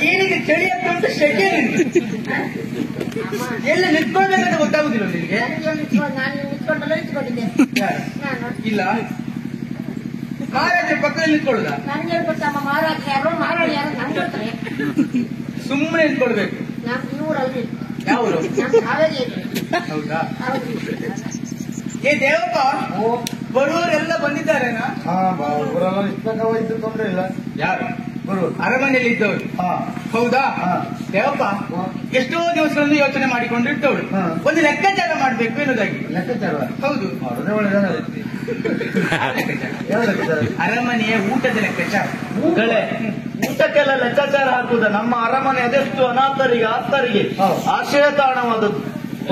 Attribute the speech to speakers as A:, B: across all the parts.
A: ಏನಿಗೆ ಚಳಿ ಅಂತ ಉಂಟು ಶೆಕೆ ಎಲ್ಲ ನಿಂತ್ಕೊಳ್ಬೇಕಂತ ಗೊತ್ತಾಗುದಿಲ್ಲ ನಿಮಗೆ? ಇಲ್ಲ ಮಹಾರಾಜರ ಪಕ್ಕದಲ್ಲಿ ನಿಂತ್ಕೊಳ್ಳುದಾ? ಸುಮ್ಮನೆ ನಿಂತ್ಕೊಳ್ಬೇಕು. ಯಾವರು? ಹೌದಾ? ಏ ದೇವಪ್ಪ, ಬರುವವರೆಲ್ಲ ಬಂದಿದ್ದಾರೇನಾ?
B: ಇದ್ದು ತೊಂದ್ರೆ ಇಲ್ಲ.
A: ಯಾರು? ಅರಮನೆಯಲ್ಲಿ ಇದ್ದವರು. ಹೌದಾ? ದೇವಪ್ಪ, ಎಷ್ಟೋ ದಿವಸಗಳನ್ನು ಯೋಚನೆ ಮಾಡಿಕೊಂಡಿರ್ತವಳು. ಒಂದು ಲೆಕ್ಕಾಚಾರ ಮಾಡ್ಬೇಕು ಎನ್ನುವುದಾಗಿ.
B: ಲೆಕ್ಕಾಚಾರ?
A: ಹೌದು. ಅರಮನೆಯ ಊಟದ ಲೆಕ್ಕಾಚಾರ.
B: ಊಟಕ್ಕೆಲ್ಲ ಲೆಕ್ಕಾಚಾರ ಹಾಕುವುದ? ನಮ್ಮ ಅರಮನೆ ಅದೆಷ್ಟು ಅನಾಥರಿಗೆ ಆಪ್ತರಿಗೆ ಆಶ್ರಯ ತಾಣವಾದದ್ದು.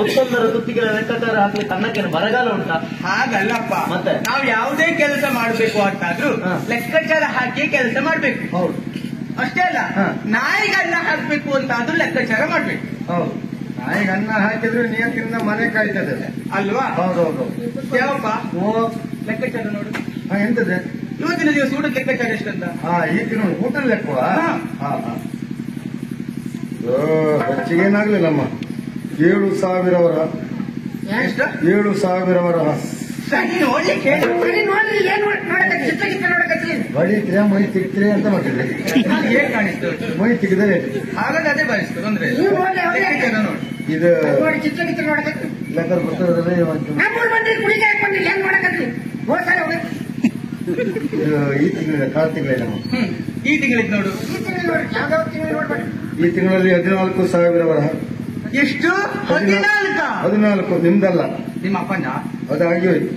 B: ಒತ್ತೊಂದರ ತುತ್ತಿಗೆ ಲೆಕ್ಕಾಚಾರ ಹಾಕ್ಲಿಕ್ಕೆ ಅನ್ನಕ್ಕೇನು ಬರಗಾಲ ಉಂಟಾ?
A: ಹಾಗಲ್ಲಪ್ಪ. ಮತ್ತೆ ನಾವು ಯಾವುದೇ ಕೆಲಸ ಮಾಡಬೇಕು ಅಂತಾದ್ರೂ ಲೆಕ್ಕಾಚಾರ ಹಾಕಿ ಕೆಲಸ ಮಾಡ್ಬೇಕು.
B: ಹೌದು.
A: ಅಷ್ಟೇ ಅಲ್ಲ, ನಾಯಿಗೆ ಅನ್ನ ಹಾಕ್ಬೇಕು ಅಂತಾದ್ರೂ ಲೆಕ್ಕಾಚಾರ ಮಾಡ್ಬೇಕು.
B: ಹೌದು. ನಾಯಿಗೆ ಅನ್ನ ಹಾಕಿದ್ರೆ ನಿಯತ್ತಿನಿಂದ ಮನೆ ಕಾಯ್ತದೆ
A: ಅಲ್ವಾ?
B: ಹೌದೌದು.
A: ಯಾವಪ್ಪ ಲೆಕ್ಕಾಚಾರ ನೋಡು.
B: ಎಂತದೆ
A: ಇವತ್ತಿನ ದಿವಸ ಊಟದ ಲೆಕ್ಕಾಚಾರ ಎಷ್ಟಂತ?
B: ಈ ತಿಂಗಳು ಊಟದ ಲೆಕ್ಕ ಹೆಚ್ಚಿಗೇನಾಗ್ಲಿಲ್ಲಮ್ಮ. 7,000 ವರ.
A: ಎಷ್ಟು?
B: 7,000 ವರ. ಬಡಿದ್ರೆ ಮೈ ತಿಕ್ತಿರಿ ಅಂತ ಮಾಡ್ತಿದ್ರಿ.
A: ಏನ್ ಕಾಣಿಸ್ತು?
B: ಮೈ ತಿಕ್ಕಿದರೆ
A: ಹಾಗಾದ್ರೆ ಅದೇ ಬಾರಿಸ್ತು. ತೊಂದ್ರೆ ಇದು
B: ಲೆಕ್ಕ ಗೊತ್ತಿರೋದ್ರೆ ಈ ತಿಂಗಳ ಕಾಲ್ ತಿಂಗಳಿಲ್ಲ.
A: ಈ ತಿಂಗಳಿಗೆ ನೋಡು.
B: ಈ ತಿಂಗಳಲ್ಲಿ 14,000 ವರ.
A: ಎಷ್ಟು? 14.
B: ನಿಮ್ದಲ್ಲ,
A: ನಿಮ್ಮ ಅಪ್ಪನ?
B: ಅದಾಗಿ ಹೋಯ್ತು.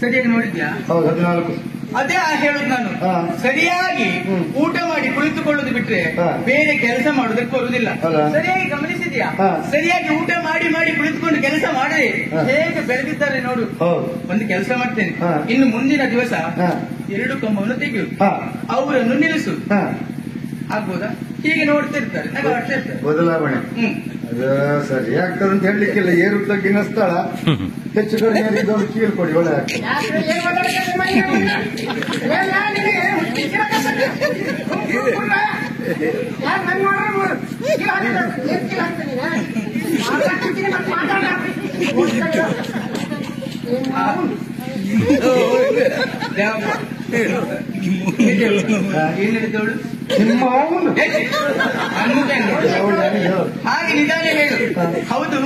A: ಸರಿಯಾಗಿ ನೋಡಿದ್ಯಾ?
B: ಹೌದು, 14.
A: ಅದೇ ಹೇಳುದು ನಾನು. ಸರಿಯಾಗಿ ಊಟ ಮಾಡಿ ಕುಳಿತುಕೊಳ್ಳುದು ಬಿಟ್ರೆ ಬೇರೆ ಕೆಲಸ ಮಾಡುವುದಕ್ಕೆ ಬರುವುದಿಲ್ಲ. ಸರಿಯಾಗಿ ಗಮನಿಸಿದ್ಯಾ? ಸರಿಯಾಗಿ ಊಟ ಮಾಡಿ ಮಾಡಿ ಕುಳಿತುಕೊಂಡು ಕೆಲಸ ಮಾಡಿ ಹೇಗೆ ಬೆಳೆದಿದ್ದಾರೆ ನೋಡು. ಒಂದು ಕೆಲಸ ಮಾಡ್ತೇನೆ, ಇನ್ನು ಮುಂದಿನ ದಿವಸ 2 ಕಂಬವನ್ನು ತೆಗೆಯುವುದು, ಅವರನ್ನು ನಿಲ್ಲಿಸು. ಆಗ್ಬೋದಾ? ಹೀಗೆ ನೋಡ್ತಿರ್ತಾರೆ,
B: ಬದಲಾವಣೆ. ಅದು ಸರಿ ಆಗ್ತದೆ ಅಂತ ಹೇಳಲಿಕ್ಕಿಲ್ಲ. ಏರು ತಗ್ಗಿನ ಸ್ಥಳ ಹೆಚ್ಚು ಕಡಿಮೆ ಕೀಳು ಕೊಡಿ, ಒಳ್ಳೆ ಆಗ್ತದೆ.
A: ಏನ್ ಹೇಳಿದವಳು? ಹಾಗೆ ನಿಧಾನ ಹೇಳು. ಹೌದು,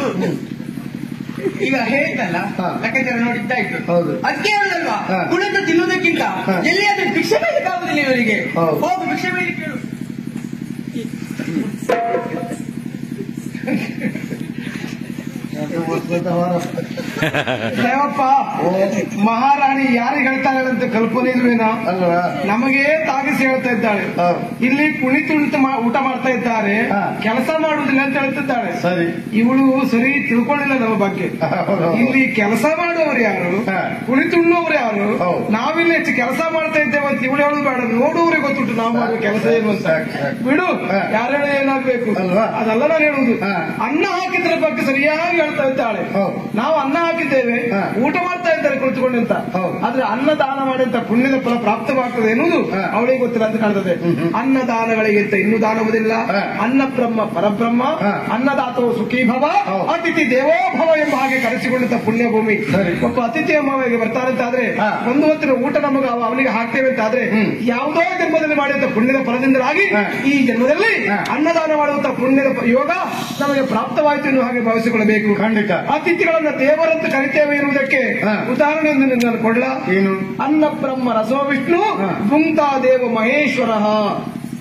A: ಈಗ ಹೇಳ್ತಲ್ಲ ಲೆಕ್ಕಾಚಾರ ನೋಡಿದ್ದಾಯ್ತು. ಅದಕ್ಕೆ ಹೇಳಲ್ವಾ, ಕುಳಿತು ತಿನ್ನುವುದಕ್ಕಿಂತ ಎಲ್ಲಿಯಾದ್ರೂ ಭಿಕ್ಷೆ ಬೇಡಕ್ಕಾಗುದಿಲ್ಲ ಇವರಿಗೆ. ಹೋಗು ಭಿಕ್ಷೆ ಬೇಡಿ ಕೇಳು.
C: ದೇವಪ್ಪ, ಮಹಾರಾಣಿ ಯಾರಿಗೆ ಹೇಳ್ತಾಳೆ ಅಂತ ಕಲ್ಪನೆ ಇಲ್ವೇನೋ? ನಮಗೆ ತಾಗಿಸಿ ಹೇಳ್ತಾ ಇದ್ದಾಳೆ. ಇಲ್ಲಿ ಕುಣಿತು ಊಟ ಮಾಡ್ತಾ ಇದ್ದಾರೆ, ಕೆಲಸ ಮಾಡುವುದಿಲ್ಲ ಅಂತ ಹೇಳ್ತಿದ್ದಾಳೆ. ಇವಳು ಸರಿ ತಿಳ್ಕೊಂಡಿಲ್ಲ ನಮ್ಮ ಬಗ್ಗೆ. ಇಲ್ಲಿ ಕೆಲಸ ಮಾಡುವವರು ಯಾರು, ಕುಣಿತುಣ್ಣವರು ಯಾರು? ನಾವಿಲ್ಲಿ ಹೆಚ್ಚು ಕೆಲಸ ಮಾಡ್ತಾ ಇದ್ದೇವೆ ಅಂತ ಇವಳು ಹೇಳುದು ಬೇಡ, ನೋಡುವವರಿಗೆ ಗೊತ್ತುಂಟು ನಾವು ಮಾಡುವ ಕೆಲಸ ಏನು ಅಂತ. ಬಿಡು, ಯಾರು ಹೇಳ ಏನಾಗ್ಬೇಕು ಅದೆಲ್ಲ ನಾನು ಹೇಳುವುದು. ಅನ್ನ ಹಾಕಿದ್ರ ಬಗ್ಗೆ ಸರಿಯಾಗಿ ಹೇಳ್ತಾ ಇದ್ದಾಳೆ. ನಾವು ಅನ್ನ ಹಾಕಿದ್ದೇವೆ, ಊಟ ಮಾಡ್ತಾ ಇದ್ದಾರೆ ಕುಳಿತುಕೊಂಡು ಅಂತ. ಆದ್ರೆ ಅನ್ನ ದಾನ ಮಾಡಿದಂತ ಪುಣ್ಯದ ಫಲ ಪ್ರಾಪ್ತವಾಗ್ತದೆ ಎನ್ನುವುದು ಅವಳಿಗೆ ಗೊತ್ತಿಲ್ಲ ಅಂತ ಕಾಣ್ತದೆ. ಅನ್ನದಾನಗಳಿಗಿಂತ ಇನ್ನೂ ದಾನವುದಿಲ್ಲ. ಅನ್ನ ಬ್ರಹ್ಮ ಪರಬ್ರಹ್ಮ, ಅನ್ನದಾತವು ಸುಖೀ ಭವ, ಅತಿಥಿ ದೇವೋ ಭವ ಎಂಬ ಹಾಗೆ ಕರೆಸಿಕೊಂಡಂತ ಪುಣ್ಯ ಭೂಮಿ. ಒಬ್ಬ ಅತಿಥಿಯ ಮನೆಗೆ ಬರ್ತಾರಂತಾದ್ರೆ ಒಂದು ಹೊತ್ತಿನ ಊಟ ನಮಗೆ ಅವನಿಗೆ ಹಾಕ್ತೇವೆ ಅಂತಾದ್ರೆ ಯಾವುದೋ ಜನ್ಮದಲ್ಲಿ ಮಾಡಿದಂತ ಪುಣ್ಯದ ಫಲದಿಂದಾಗಿ ಈ ಜನ್ಮದಲ್ಲಿ ಅನ್ನದಾನ ಮಾಡುವಂತ ಪುಣ್ಯದ ಯೋಗ ನಮಗೆ ಪ್ರಾಪ್ತವಾಯಿತು ಎನ್ನುವ ಹಾಗೆ ಭಾವಿಸಿಕೊಳ್ಳಬೇಕು.
B: ಖಂಡಿತ.
C: ಅತಿಥಿಗಳನ್ನ ದೇವರಂತ ಕರಿತೇವೆ ಇರುವುದಕ್ಕೆ ಉದಾಹರಣೆಯನ್ನು ನಾನು ಕೊಡ್ಲಾ? ಏನು? ಅನ್ನ ಬ್ರಹ್ಮ ರಸೋ ವಿಷ್ಣು ಭುಂಕ್ತಾ ದೇವ ಮಹೇಶ್ವರ.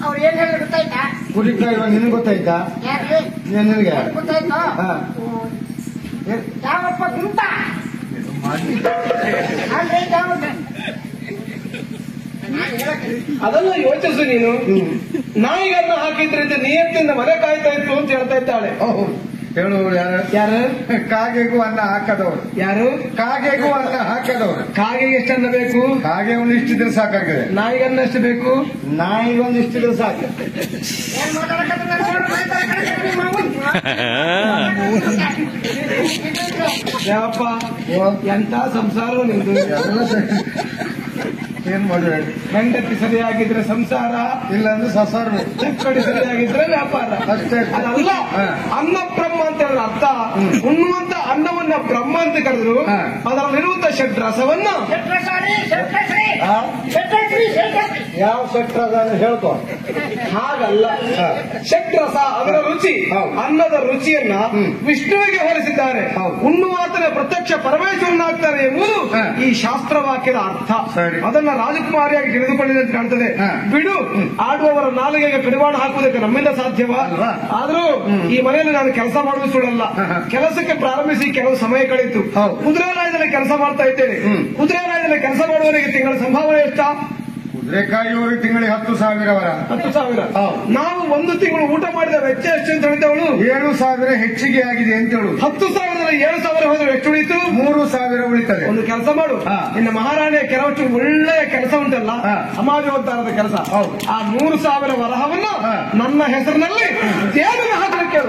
D: ಅವ್ರು ಏನ್ ಹೇಳಿ ಗೊತ್ತಾಯ್ತಾ?
B: ಕುಡಿತಾ ಇರುವ ನಿನಗೆ ಗೊತ್ತಾಯ್ತಾ? ನಿನಗೆ
D: ಗೊತ್ತಾಯ್ತು. ಯಾವಪ್ಪ ಗುಂತ
C: ಅದೆಲ್ಲ ಯೋಚಿಸು ನೀನು. ನಾಯಿಗನ್ನ ಹಾಕಿದ್ರಿಂದ ನಿಯತ್ತಿಂದ ಮನೆ ಕಾಯ್ತಾ ಇತ್ತು ಅಂತ ಹೇಳ್ತಾ ಇದ್ದಾಳೆ. ಹೇಳುವವರು ಯಾರು?
E: ಯಾರು?
C: ಕಾಗೆಗೂ ಅನ್ನ ಹಾಕದವರು.
E: ಯಾರು?
C: ಕಾಗೆಗೂ ಅನ್ನ ಹಾಕದವರು.
E: ಕಾಗೆಗೆ ಎಷ್ಟನ್ನ ಬೇಕು?
C: ಕಾಗೆ ಒಂದು ಇಷ್ಟಿದ್ರೆ ಸಾಕಾಗಿದೆ.
E: ನಾಯಿಗನ್ನ ಎಷ್ಟು ಬೇಕು?
B: ನಾಯಿಗೊಂದು ಇಷ್ಟಿದ್ರೆ ಸಾಕು.
E: ದೇವಪ್ಪ, ಎಂತ ಸಂಸಾರ ನಿಂದು.
C: ಏನ್ ಮಾಡುವೆ?
E: ಹೆಂಡತಿ ಸರಿಯಾಗಿದ್ರೆ ಸಂಸಾರ,
C: ಇಲ್ಲಾಂದ್ರೆ ಸಸಾರ.
E: ಚಕ್ಕಡಿ ಸರಿಯಾಗಿದ್ರೆ ವ್ಯಾಪಾರ.
C: ಅಷ್ಟೇ.
E: ಅದಲ್ಲ ಅನ್ನ ಬ್ರಹ್ಮ ಅಂತ ಹೇಳಿದ್ರೆ ಅರ್ಥ ಉಣ್ಣುವಂತ ಅನ್ನವನ್ನ ಬ್ರಹ್ಮ ಅಂತ ಕರೆದ್ರು. ಅದರಲ್ಲಿರುವಂತ ಷಡ್ರಸವನ್ನ
B: ಯಾವ ಶೆಟ್ರದ ಹೇಳ್ಕೊ.
E: ಹಾಗಲ್ಲ, ಷಡ್ರಸ ಅದರ ರುಚಿ, ಅನ್ನದ ರುಚಿಯನ್ನ ವಿಷ್ಣುವಿಗೆ ಹೋಲಿಸಿದ್ದಾರೆ. ಉಣ್ಣುವಾತನ ಪ್ರತ್ಯಕ್ಷ ಪರಮೇಶ್ವರನಾಗ್ತಾರೆ ಎಂಬುದು ಈ ಶಾಸ್ತ್ರ ವಾಕ್ಯದ ಅರ್ಥ. ಅದನ್ನ ರಾಜಕುಮಾರಿಯಾಗಿ ತಿಳಿದುಕೊಂಡಿದೆ ಅಂತ ಕಾಣ್ತದೆ. ಬಿಡು, ಆಡುವವರ ನಾಲಿಗೆಗೆ ಕಡಿವಾಣ ಹಾಕುವುದಕ್ಕೆ ನಮ್ಮಿಂದ ಸಾಧ್ಯವ? ಆದ್ರೂ ಈ ಮನೆಯಲ್ಲಿ ನಾನು ಕೆಲಸ ಮಾಡುವುದು ಸುಳ್ಳಲ್ಲ. ಕೆಲಸಕ್ಕೆ ಪ್ರಾರಂಭಿಸಿ ಕೆಲವು ಸಮಯ ಕಳೆಯಿತು. ಕುದುರೆರಾಯದಲ್ಲಿ ಕೆಲಸ ಮಾಡ್ತಾ ಇದ್ದೇನೆ. ಕುದುರೆರಾಯದಲ್ಲಿ ಕೆಲಸ ಮಾಡುವವರಿಗೆ ತಿಂಗಳ ಸಂಭಾವನೆ ಎಷ್ಟಾ?
C: ಕುದುರೆ ಕಾಯುವವರಿಗೆ ತಿಂಗಳಿಗೆ 10,000
E: 10,000. ನಾವು ಒಂದು ತಿಂಗಳು ಊಟ ಮಾಡಿದ ವೆಚ್ಚ ಎಷ್ಟು ಅಂತ ಹೇಳಿದವಳು
C: 7,000 ಹೆಚ್ಚಿಗೆ ಆಗಿದೆ ಅಂತ ಹೇಳುದು.
E: 10,000ದಲ್ಲಿ 7,000 ಹೋದ್ರೆ ಎಷ್ಟು ಉಳಿತು?
C: 3,000 ಉಳಿತದೆ.
E: ಒಂದು ಕೆಲಸ ಮಾಡು, ಇನ್ನು ಮಹಾರಾಣಿಯ ಕೆಲವಷ್ಟು ಒಳ್ಳೆಯ ಕೆಲಸ ಉಂಟಲ್ಲ, ಸಮಾಜೋದ್ಧಾರದ ಕೆಲಸ, ಆ 100,000 ವರಹವನ್ನು ನನ್ನ ಹೆಸರಿನಲ್ಲಿ ದೇವರಿಗೆ ಹಾಕಲಿಕ್ಕೆ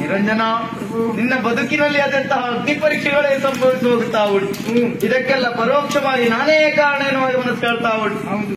B: ನಿರಂಜನ, ನಿನ್ನ ಬದುಕಿನಲ್ಲಿ ಆದಂತಹ ಅಗ್ನಿ ಪರೀಕ್ಷೆಗಳೇ ಸಂಭವಿಸಿ ಹೋಗುತ್ತಾ ಉಂಟು. ಇದಕ್ಕೆಲ್ಲ ಪರೋಕ್ಷವಾಗಿ ನಾನೇ ಕಾರಣ ಎನ್ನುವ ಮನಸ್ಸು ಕೇಳ್ತಾ ಉಂಟು.